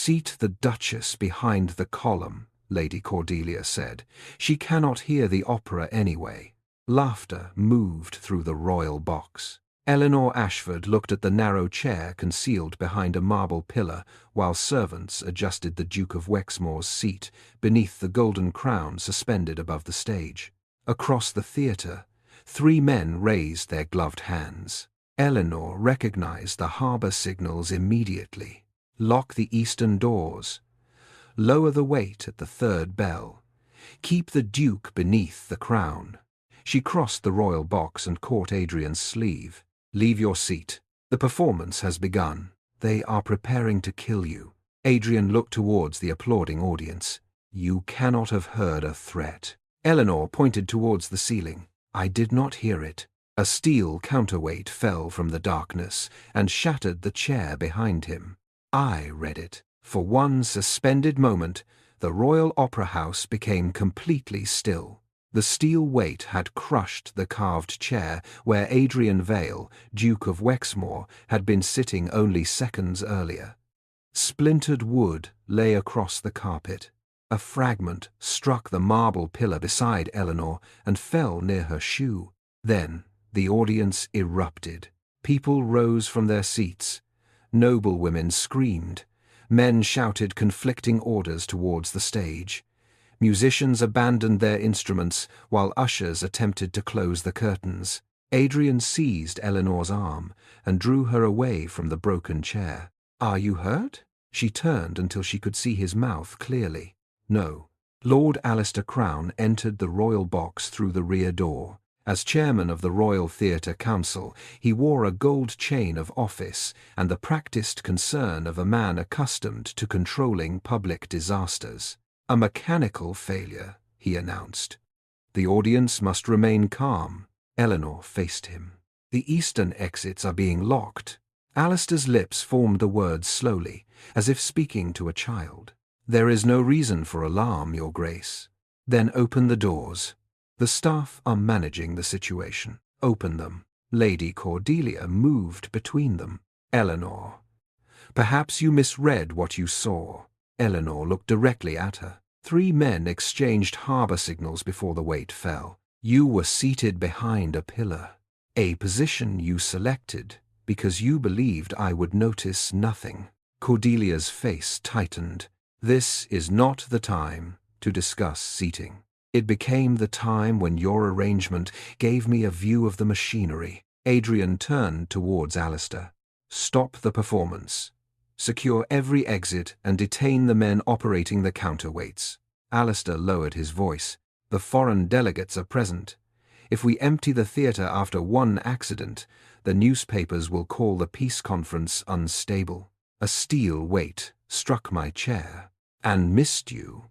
"Seat the Duchess behind the column," Lady Cordelia said. "She cannot hear the opera anyway." Laughter moved through the royal box. Elinor Ashford looked at the narrow chair concealed behind a marble pillar while servants adjusted the Duke of Wexmoor's seat beneath the golden crown suspended above the stage. Across the theatre, 3 men raised their gloved hands. Elinor recognized the harbour signals immediately. Lock the eastern doors. Lower the weight at the 3rd bell. Keep the Duke beneath the crown. She crossed the royal box and caught Adrian's sleeve. "Leave your seat. The performance has begun. They are preparing to kill you." Adrian looked towards the applauding audience. "You cannot have heard a threat." Elinor pointed towards the ceiling. "I did not hear it." A steel counterweight fell from the darkness and shattered the chair behind him. "I read it." For one suspended moment, the Royal Opera House became completely still. The steel weight had crushed the carved chair where Adrian Vale, Duke of Wexmoor, had been sitting only seconds earlier. Splintered wood lay across the carpet. A fragment struck the marble pillar beside Elinor and fell near her shoe. Then the audience erupted. People rose from their seats. Noblewomen screamed. Men shouted conflicting orders towards the stage. Musicians abandoned their instruments while ushers attempted to close the curtains. Adrian seized Elinor's arm and drew her away from the broken chair. "Are you hurt?" She turned until she could see his mouth clearly. "No." Lord Alistair Crown entered the royal box through the rear door. As chairman of the Royal Theatre Council, he wore a gold chain of office and the practiced concern of a man accustomed to controlling public disasters. "A mechanical failure," he announced. "The audience must remain calm." Elinor faced him. "The eastern exits are being locked." Alistair's lips formed the words slowly, as if speaking to a child. "There is no reason for alarm, Your Grace." "Then open the doors. The staff are managing the situation. Open them." Lady Cordelia moved between them. "Elinor, perhaps you misread what you saw." Elinor looked directly at her. 3 men exchanged harbour signals before the weight fell. "You were seated behind a pillar, a position you selected because you believed I would notice nothing." Cordelia's face tightened. "This is not the time to discuss seating. It became the time when your arrangement gave me a view of the machinery." Adrian turned towards Alistair. "Stop the performance. Secure every exit and detain the men operating the counterweights." Alistair lowered his voice. "The foreign delegates are present. If we empty the theatre after one accident, the newspapers will call the peace conference unstable." A steel weight struck my chair and missed you.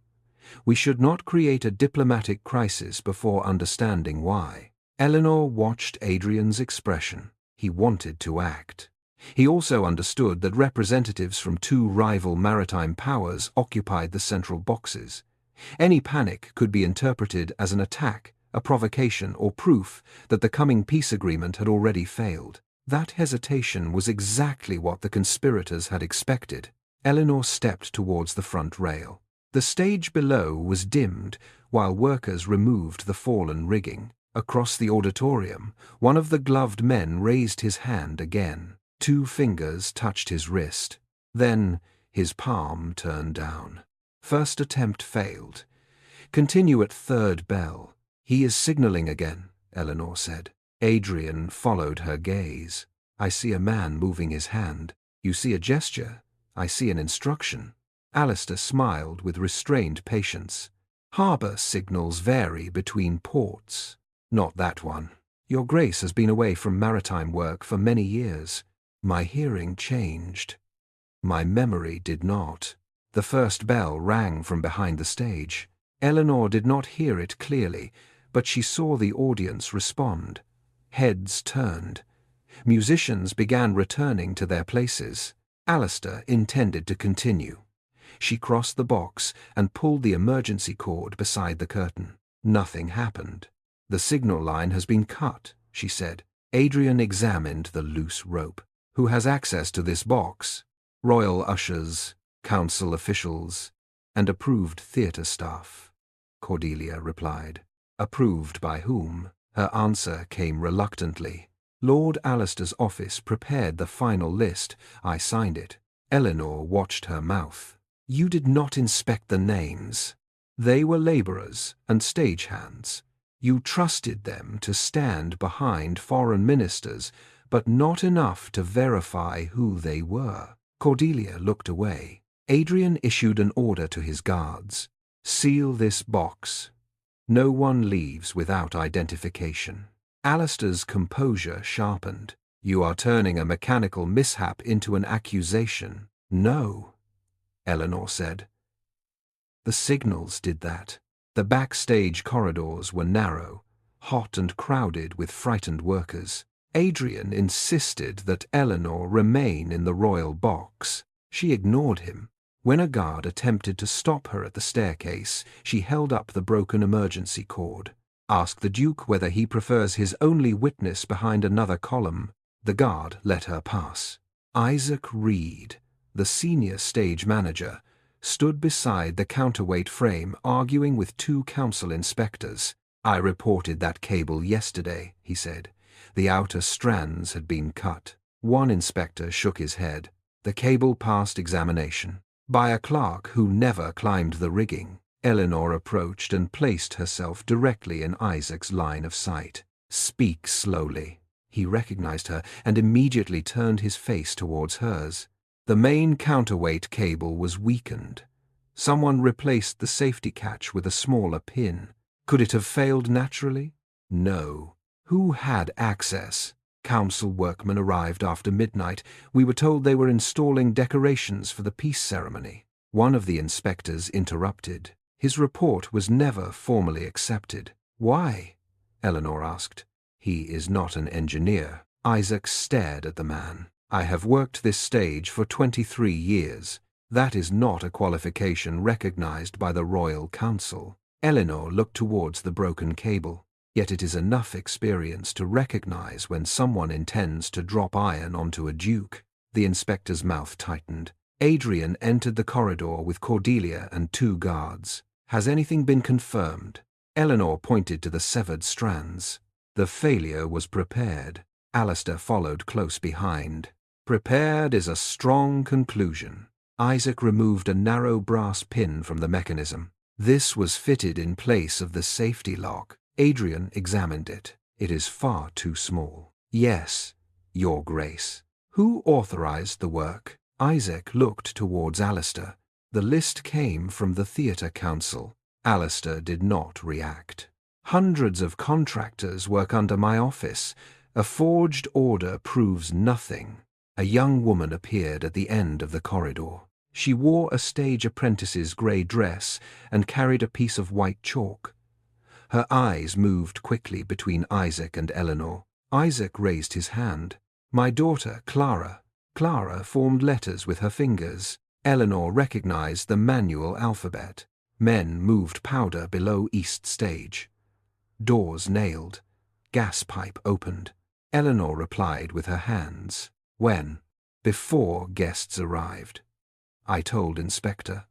We should not create a diplomatic crisis before understanding why. Elinor watched Adrian's expression. He wanted to act. He also understood that representatives from 2 rival maritime powers occupied the central boxes. Any panic could be interpreted as an attack, a provocation, or proof that the coming peace agreement had already failed. That hesitation was exactly what the conspirators had expected. Elinor stepped towards the front rail. The stage below was dimmed while workers removed the fallen rigging. Across the auditorium, one of the gloved men raised his hand again. 2 fingers touched his wrist. Then his palm turned down. "First attempt failed. Continue at 3rd bell." "He is signalling again," Elinor said. Adrian followed her gaze. "I see a man moving his hand." "You see a gesture. I see an instruction." Alistair smiled with restrained patience. "Harbour signals vary between ports." "Not that one. Your Grace has been away from maritime work for many years." My hearing changed. My memory did not. The 1st bell rang from behind the stage. Elinor did not hear it clearly, but she saw the audience respond. Heads turned. Musicians began returning to their places. Alistair intended to continue. She crossed the box and pulled the emergency cord beside the curtain. Nothing happened. "The signal line has been cut," she said. Adrian examined the loose rope. "Who has access to this box?" "Royal ushers." council officials, and approved theatre staff, Cordelia replied. Approved by whom? Her answer came reluctantly. Lord Alistair's office prepared the final list. I signed it. Elinor watched her mouth. You did not inspect the names. They were labourers and stagehands. You trusted them to stand behind foreign ministers, but not enough to verify who they were. Cordelia looked away. Adrian issued an order to his guards. Seal this box. No one leaves without identification. Alistair's composure sharpened. You are turning a mechanical mishap into an accusation. No, Elinor said. The signals did that. The backstage corridors were narrow, hot and crowded with frightened workers. Adrian insisted that Elinor remain in the royal box. She ignored him. When a guard attempted to stop her at the staircase, she held up the broken emergency cord. Ask the Duke whether he prefers his only witness behind another column. The guard let her pass. Isaac Reed, the senior stage manager, stood beside the counterweight frame arguing with two council inspectors. I reported that cable yesterday, he said. The outer strands had been cut. One inspector shook his head. The cable passed examination. By a clerk who never climbed the rigging. Elinor approached and placed herself directly in Isaac's line of sight. Speak slowly. He recognized her and immediately turned his face towards hers. The main counterweight cable was weakened. Someone replaced the safety catch with a smaller pin. Could it have failed naturally? No. Who had access? Council workmen arrived after midnight. We were told they were installing decorations for the peace ceremony. One of the inspectors interrupted. His report was never formally accepted. Why? Elinor asked. He is not an engineer. Isaac stared at the man. I have worked this stage for 23 years. That is not a qualification recognized by the Royal Council. Elinor looked towards the broken cable. Yet it is enough experience to recognize when someone intends to drop iron onto a duke. The inspector's mouth tightened. Adrian entered the corridor with Cordelia and two guards. Has anything been confirmed? Elinor pointed to the severed strands. The failure was prepared. Alistair followed close behind. Prepared is a strong conclusion. Isaac removed a narrow brass pin from the mechanism. This was fitted in place of the safety lock. Adrian examined it. It is far too small. Yes, Your Grace. Who authorized the work? Isaac looked towards Alistair. The list came from the Theatre Council. Alistair did not react. Hundreds of contractors work under my office. A forged order proves nothing. A young woman appeared at the end of the corridor. She wore a stage apprentice's grey dress and carried a piece of white chalk. Her eyes moved quickly between Isaac and Elinor. Isaac raised his hand. My daughter, Clara. Clara formed letters with her fingers. Elinor recognized the manual alphabet. Men moved powder below East Stage. Doors nailed. Gas pipe opened. Elinor replied with her hands. When? Before guests arrived. I told Inspector.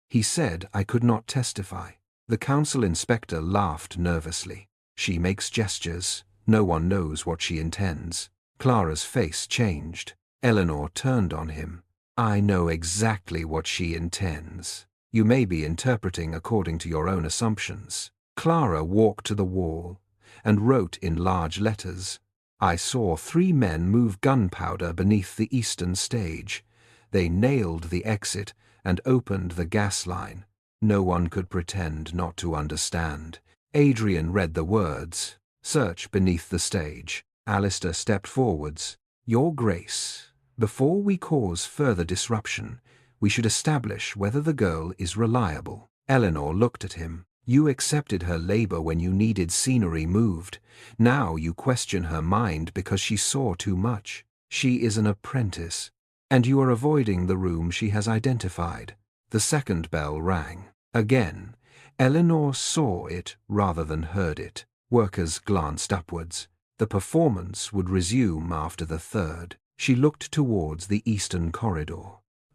He said I could not testify. The council inspector laughed nervously. She makes gestures. No one knows what she intends. Clara's face changed. Elinor turned on him. I know exactly what she intends. You may be interpreting according to your own assumptions. Clara walked to the wall and wrote in large letters. I saw 3 men move gunpowder beneath the eastern stage. They nailed the exit and opened the gas line. No one could pretend not to understand. Adrian read the words. Search beneath the stage. Alistair stepped forwards. Your Grace, before we cause further disruption, we should establish whether the girl is reliable. Elinor looked at him. You accepted her labor when you needed scenery moved. Now you question her mind because she saw too much. She is an apprentice, and you are avoiding the room she has identified. The second bell rang. Again, Elinor saw it rather than heard it. Workers glanced upwards. The performance would resume after the third. She looked towards the eastern corridor.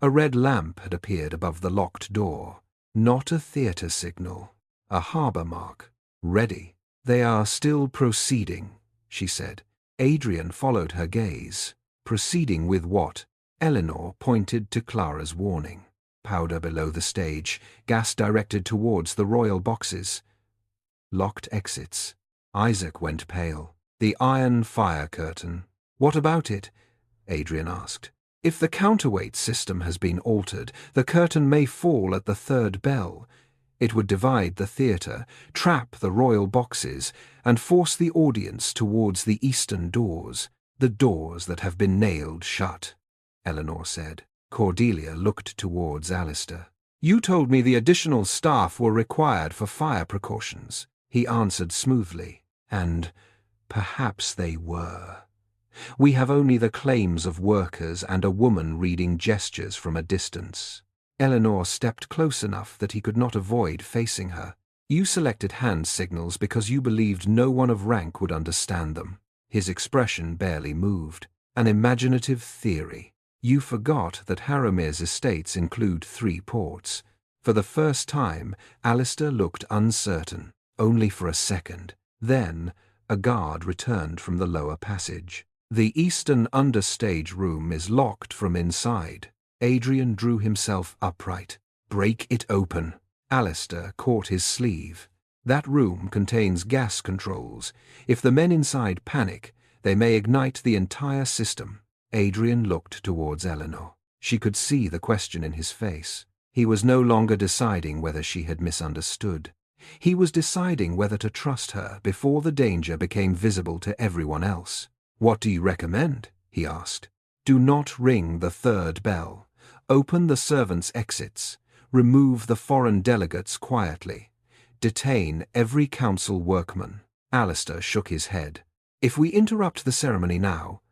A red lamp had appeared above the locked door. Not a theatre signal. A harbour mark. Ready. "They are still proceeding," she said. Adrian followed her gaze. Proceeding with what? Elinor pointed to Clara's warning. Powder below the stage, gas directed towards the royal boxes. Locked exits. Isaac went pale. The iron fire curtain. "What about it?" Adrian asked. "If the counterweight system has been altered, the curtain may fall at the third bell. It would divide the theatre, trap the royal boxes, and force the audience towards the eastern doors, the doors that have been nailed shut," Elinor said. Cordelia looked towards Alistair. "You told me the additional staff were required for fire precautions," he answered smoothly. "And perhaps they were. We have only the claims of workers and a woman reading gestures from a distance." Elinor stepped close enough that he could not avoid facing her. "You selected hand signals because you believed no one of rank would understand them." His expression barely moved. "An imaginative theory. You forgot that Haramir's estates include 3 ports." For the first time, Alistair looked uncertain, only for a second. Then, a guard returned from the lower passage. "The eastern understage room is locked from inside." Adrian drew himself upright. "Break it open." Alistair caught his sleeve. "That room contains gas controls. If the men inside panic, they may ignite the entire system." Adrian looked towards Elinor. She could see the question in his face. He was no longer deciding whether she had misunderstood. He was deciding whether to trust her before the danger became visible to everyone else. "What do you recommend?" he asked. "Do not ring the third bell. Open the servants' exits. Remove the foreign delegates quietly. Detain every council workman." Alistair shook his head. "If we interrupt the ceremony now,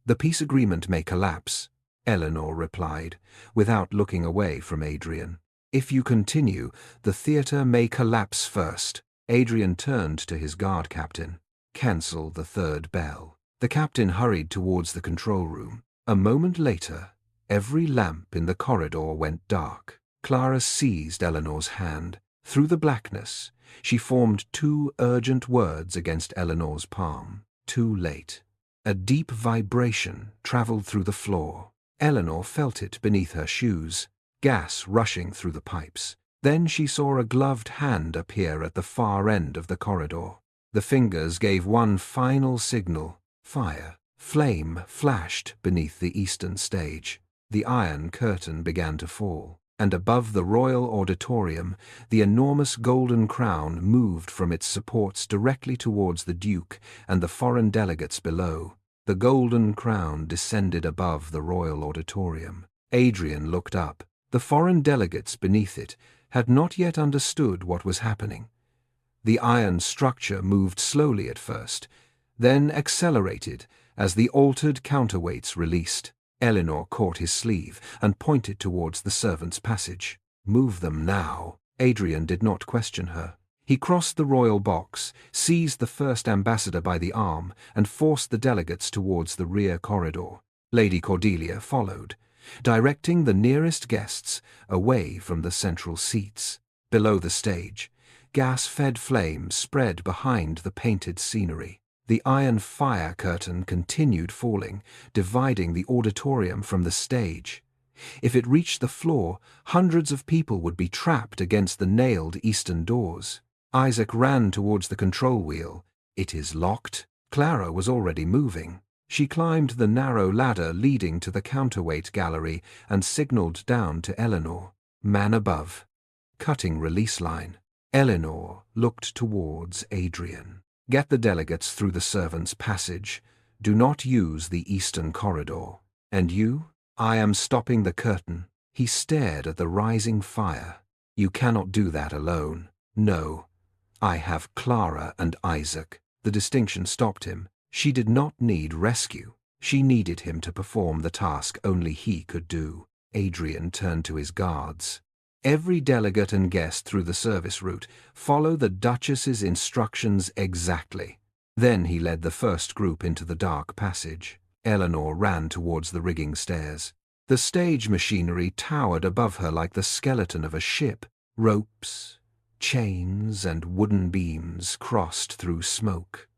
the peace agreement may collapse," Elinor replied, without looking away from Adrian. "If you continue, the theatre may collapse first." Adrian turned to his guard captain. "Cancel the third bell." The captain hurried towards the control room. A moment later, every lamp in the corridor went dark. Clara seized Elinor's hand. Through the blackness, she formed 2 urgent words against Elinor's palm. "Too late." A deep vibration traveled through the floor. Elinor felt it beneath her shoes, gas rushing through the pipes. Then she saw a gloved hand appear at the far end of the corridor. The fingers gave one final signal. Fire. Flame flashed beneath the eastern stage. The iron curtain began to fall, and above the royal auditorium, the enormous golden crown moved from its supports directly towards the Duke and the foreign delegates below. The golden crown descended above the royal auditorium. Adrian looked up. The foreign delegates beneath it had not yet understood what was happening. The iron structure moved slowly at first, then accelerated as the altered counterweights released. Elinor caught his sleeve and pointed towards the servants' passage. "Move them now." Adrian did not question her. He crossed the royal box, seized the first ambassador by the arm, and forced the delegates towards the rear corridor. Lady Cordelia followed, directing the nearest guests away from the central seats. Below the stage, gas-fed flames spread behind the painted scenery. The iron fire curtain continued falling, dividing the auditorium from the stage. If it reached the floor, hundreds of people would be trapped against the nailed eastern doors. Isaac ran towards the control wheel. "It is locked." Clara was already moving. She climbed the narrow ladder leading to the counterweight gallery and signaled down to Elinor. "Man above." Cutting release line. Elinor looked towards Adrian. "Get the delegates through the servants' passage. Do not use the eastern corridor. And you? I am stopping the curtain." He stared at the rising fire. "You cannot do that alone." "No. I have Clara and Isaac." The distinction stopped him. She did not need rescue. She needed him to perform the task only he could do. Adrian turned to his guards. "Every delegate and guest through the service route, follow the Duchess's instructions exactly." Then he led the first group into the dark passage. Elinor ran towards the rigging stairs. The stage machinery towered above her like the skeleton of a ship. Ropes, chains, and wooden beams crossed through smoke.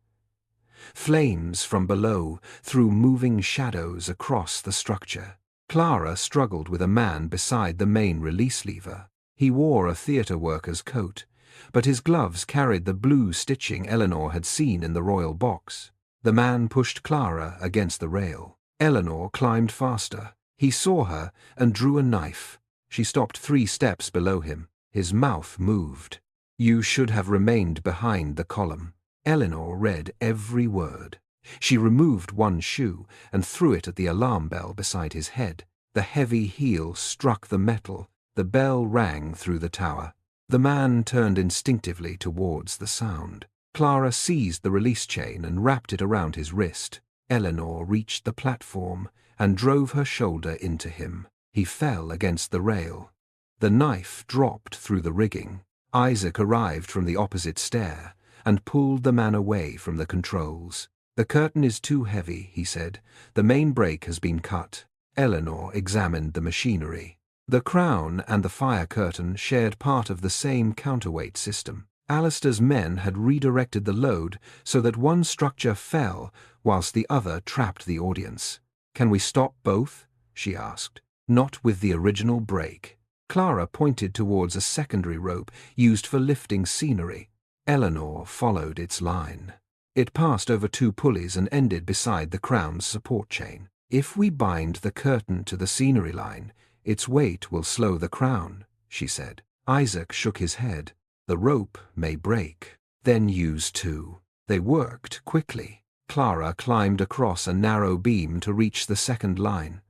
Flames from below threw moving shadows across the structure. Clara struggled with a man beside the main release lever. He wore a theatre worker's coat, but his gloves carried the blue stitching Elinor had seen in the royal box. The man pushed Clara against the rail. Elinor climbed faster. He saw her and drew a knife. She stopped 3 steps below him. His mouth moved. "You should have remained behind the column." Elinor read every word. She removed one shoe and threw it at the alarm bell beside his head. The heavy heel struck the metal. The bell rang through the tower. The man turned instinctively towards the sound. Clara seized the release chain and wrapped it around his wrist. Elinor reached the platform and drove her shoulder into him. He fell against the rail. The knife dropped through the rigging. Isaac arrived from the opposite stair and pulled the man away from the controls. "The curtain is too heavy," he said. "The main brake has been cut." Elinor examined the machinery. The crown and the fire curtain shared part of the same counterweight system. Alistair's men had redirected the load so that one structure fell whilst the other trapped the audience. "Can we stop both?" she asked. "Not with the original brake." Clara pointed towards a secondary rope used for lifting scenery. Elinor followed its line. It passed over 2 pulleys and ended beside the crown's support chain. "If we bind the curtain to the scenery line, its weight will slow the crown," she said. Isaac shook his head. "The rope may break. Then use 2. They worked quickly. Clara climbed across a narrow beam to reach the second line.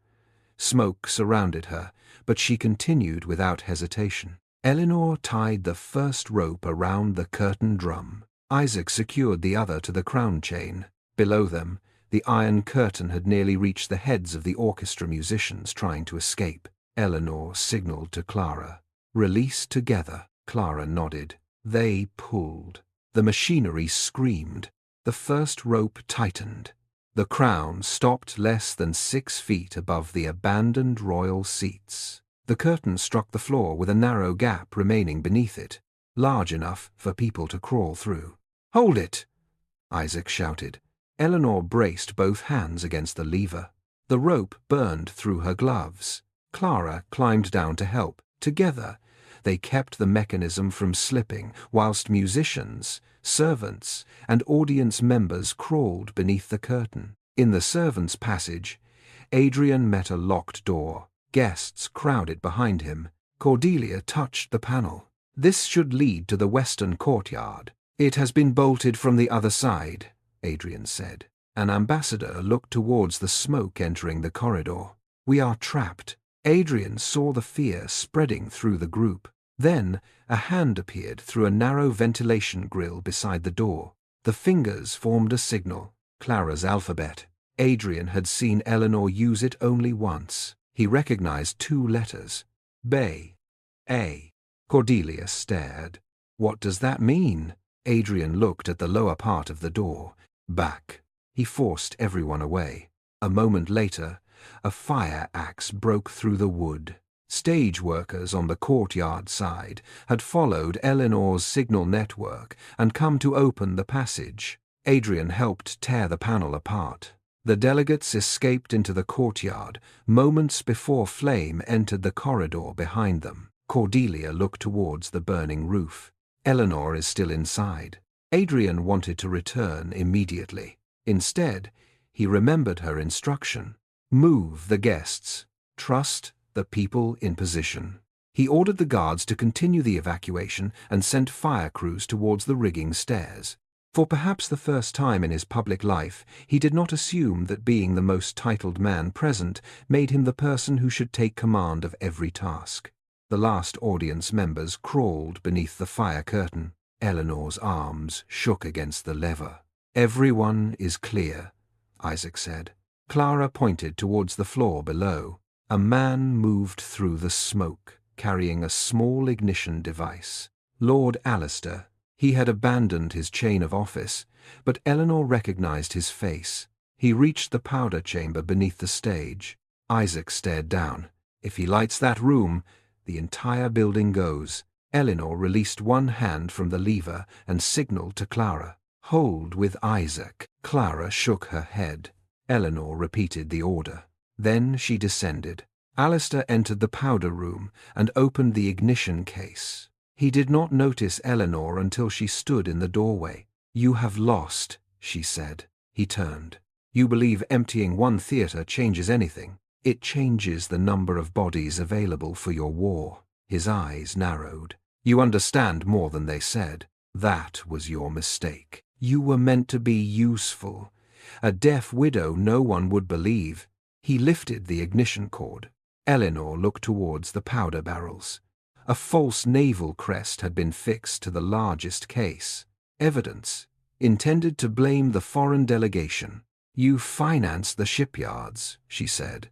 Smoke surrounded her, but she continued without hesitation. Elinor tied the first rope around the curtain drum. Isaac secured the other to the crown chain. Below them, the iron curtain had nearly reached the heads of the orchestra musicians trying to escape. Elinor signaled to Clara. "Release together." Clara nodded. They pulled. The machinery screamed. The first rope tightened. The crown stopped less than 6 feet above the abandoned royal seats. The curtain struck the floor with a narrow gap remaining beneath it, large enough for people to crawl through. "Hold it!" Isaac shouted. Elinor braced both hands against the lever. The rope burned through her gloves. Clara climbed down to help. Together, they kept the mechanism from slipping, whilst musicians, servants, and audience members crawled beneath the curtain. In the servants' passage, Adrian met a locked door. Guests crowded behind him. Cordelia touched the panel. "This should lead to the western courtyard." "It has been bolted from the other side," Adrian said. An ambassador looked towards the smoke entering the corridor. "We are trapped." Adrian saw the fear spreading through the group. Then a hand appeared through a narrow ventilation grill beside the door. The fingers formed a signal, Clara's alphabet. Adrian had seen Elinor use it only once. He recognized 2 letters. Bay. A. Cordelia stared. "What does that mean?" Adrian looked at the lower part of the door. "Back." He forced everyone away. A moment later, a fire axe broke through the wood. Stage workers on the courtyard side had followed Elinor's signal network and come to open the passage. Adrian helped tear the panel apart. The delegates escaped into the courtyard moments before flame entered the corridor behind them. Cordelia looked towards the burning roof. "Elinor is still inside." Adrian wanted to return immediately. Instead, he remembered her instruction. Move the guests. Trust the people in position. He ordered the guards to continue the evacuation and sent fire crews towards the rigging stairs. For perhaps the first time in his public life, he did not assume that being the most titled man present made him the person who should take command of every task. The last audience members crawled beneath the fire curtain. Elinor's arms shook against the lever. "Everyone is clear," Isaac said. Clara pointed towards the floor below. A man moved through the smoke, carrying a small ignition device. Lord Alistair. He had abandoned his chain of office, but Elinor recognized his face. He reached the powder chamber beneath the stage. Isaac stared down. If he lights that room, the entire building goes. Elinor released one hand from the lever and signaled to Clara. Hold with Isaac. Clara shook her head. Elinor repeated the order. Then she descended. Alistair entered the powder room and opened the ignition case. He did not notice Elinor until she stood in the doorway. "You have lost," she said. He turned. "You believe emptying one theatre changes anything? It changes the number of bodies available for your war." His eyes narrowed. "You understand more than they said. That was your mistake. You were meant to be useful. A deaf widow no one would believe." He lifted the ignition cord. Elinor looked towards the powder barrels. A false naval crest had been fixed to the largest case. Evidence, intended to blame the foreign delegation. "You financed the shipyards," she said.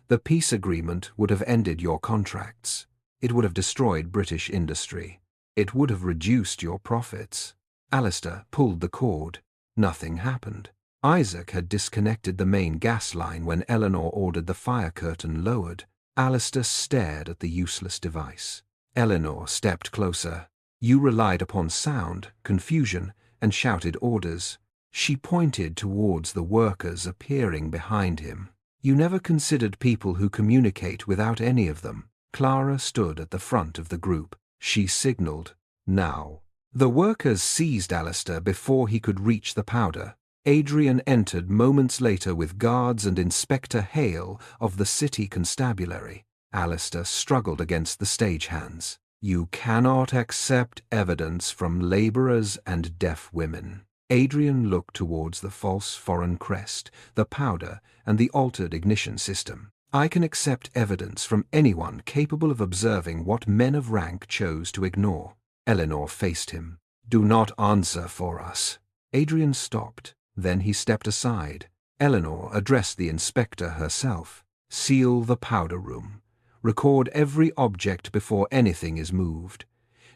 "The peace agreement would have ended your contracts. It would have destroyed British industry. It would have reduced your profits." Alistair pulled the cord. Nothing happened. Isaac had disconnected the main gas line when Elinor ordered the fire curtain lowered. Alistair stared at the useless device. Elinor stepped closer. "You relied upon sound, confusion, and shouted orders." She pointed towards the workers appearing behind him. "You never considered people who communicate without any of them." Clara stood at the front of the group. She signaled, "Now." The workers seized Alistair before he could reach the powder. Adrian entered moments later with guards and Inspector Hale of the city constabulary. Alistair struggled against the stagehands. "You cannot accept evidence from labourers and deaf women." Adrian looked towards the false foreign crest, the powder, and the altered ignition system. "I can accept evidence from anyone capable of observing what men of rank chose to ignore." Elinor faced him. "Do not answer for us." Adrian stopped. Then he stepped aside. Elinor addressed the inspector herself. "Seal the powder room. Record every object before anything is moved.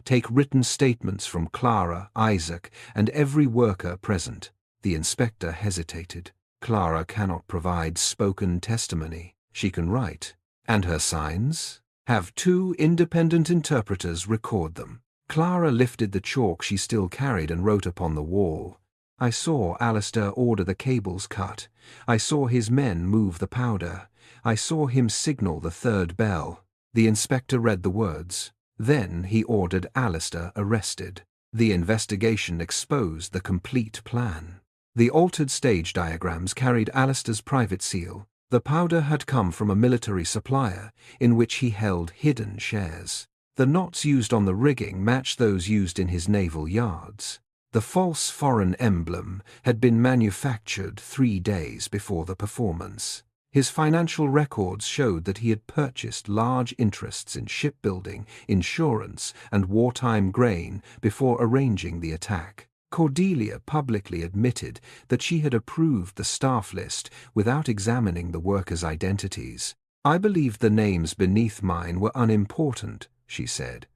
Take written statements from Clara, Isaac, and every worker present." The inspector hesitated. "Clara cannot provide spoken testimony. She can write." "And her signs?" "Have 2 independent interpreters record them." Clara lifted the chalk she still carried and wrote upon the wall. "I saw Alistair order the cables cut. I saw his men move the powder. I saw him signal the 3rd bell." The inspector read the words. Then he ordered Alistair arrested. The investigation exposed the complete plan. The altered stage diagrams carried Alistair's private seal. The powder had come from a military supplier, in which he held hidden shares. The knots used on the rigging matched those used in his naval yards. The false foreign emblem had been manufactured 3 days before the performance. His financial records showed that he had purchased large interests in shipbuilding, insurance, and wartime grain before arranging the attack. Cordelia publicly admitted that she had approved the staff list without examining the workers' identities. "I believed the names beneath mine were unimportant," she said.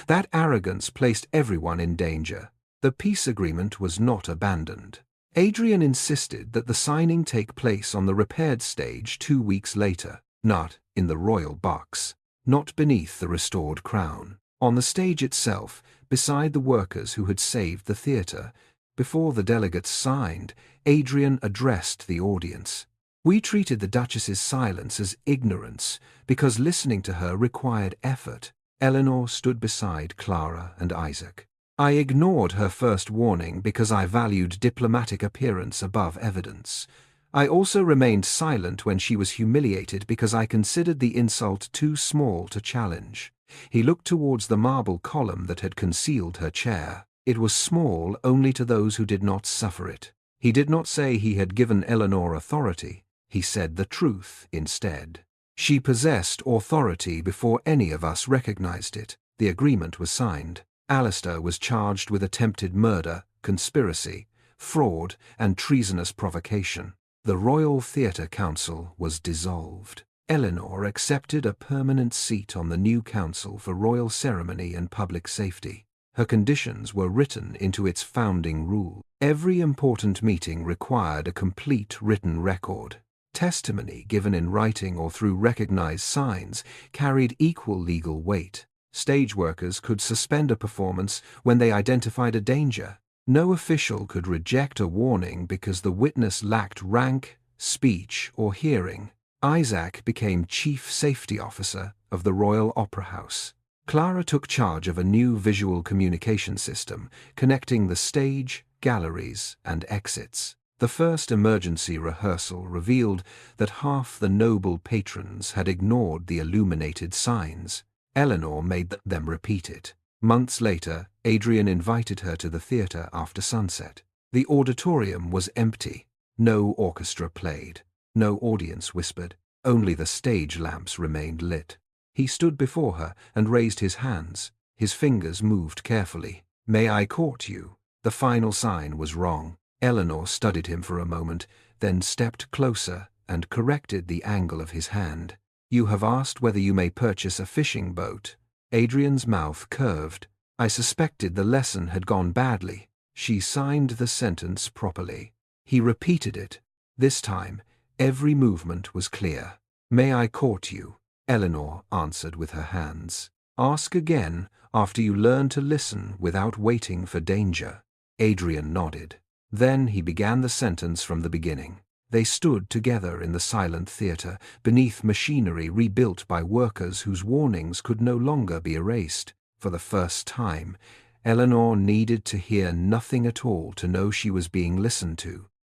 "That arrogance placed everyone in danger. The peace agreement was not abandoned." Adrian insisted that the signing take place on the repaired stage 2 weeks later, not in the royal box, not beneath the restored crown. On the stage itself, beside the workers who had saved the theatre. Before the delegates signed, Adrian addressed the audience. "We treated the Duchess's silence as ignorance because listening to her required effort." Elinor stood beside Clara and Isaac. "I ignored her first warning because I valued diplomatic appearance above evidence. I also remained silent when she was humiliated because I considered the insult too small to challenge." He looked towards the marble column that had concealed her chair. It was small only to those who did not suffer it. He did not say he had given Elinor authority. He said the truth instead. "She possessed authority before any of us recognized it." The agreement was signed. Alistair was charged with attempted murder, conspiracy, fraud, and treasonous provocation. The Royal Theatre Council was dissolved. Elinor accepted a permanent seat on the new council for royal ceremony and public safety. Her conditions were written into its founding rule. Every important meeting required a complete written record. Testimony given in writing or through recognized signs carried equal legal weight. Stage workers could suspend a performance when they identified a danger. No official could reject a warning because the witness lacked rank, speech, or hearing. Isaac became Chief Safety Officer of the Royal Opera House. Clara took charge of a new visual communication system connecting the stage, galleries, and exits. The first emergency rehearsal revealed that half the noble patrons had ignored the illuminated signs. Elinor made them repeat it. Months later, Adrian invited her to the theatre after sunset. The auditorium was empty. No orchestra played. No audience whispered. Only the stage lamps remained lit. He stood before her and raised his hands. His fingers moved carefully. "May I court you?" The final sign was wrong. Elinor studied him for a moment, then stepped closer and corrected the angle of his hand. "You have asked whether you may purchase a fishing boat." Adrian's mouth curved. I suspected the lesson had gone badly. She signed the sentence properly. He repeated it. This time, every movement was clear. "May I court you?" Elinor answered with her hands. "Ask again after you learn to listen without waiting for danger." Adrian nodded. Then he began the sentence from the beginning. They stood together in the silent theatre, beneath machinery rebuilt by workers whose warnings could no longer be erased. For the first time, Elinor needed to hear nothing at all to know she was being listened to.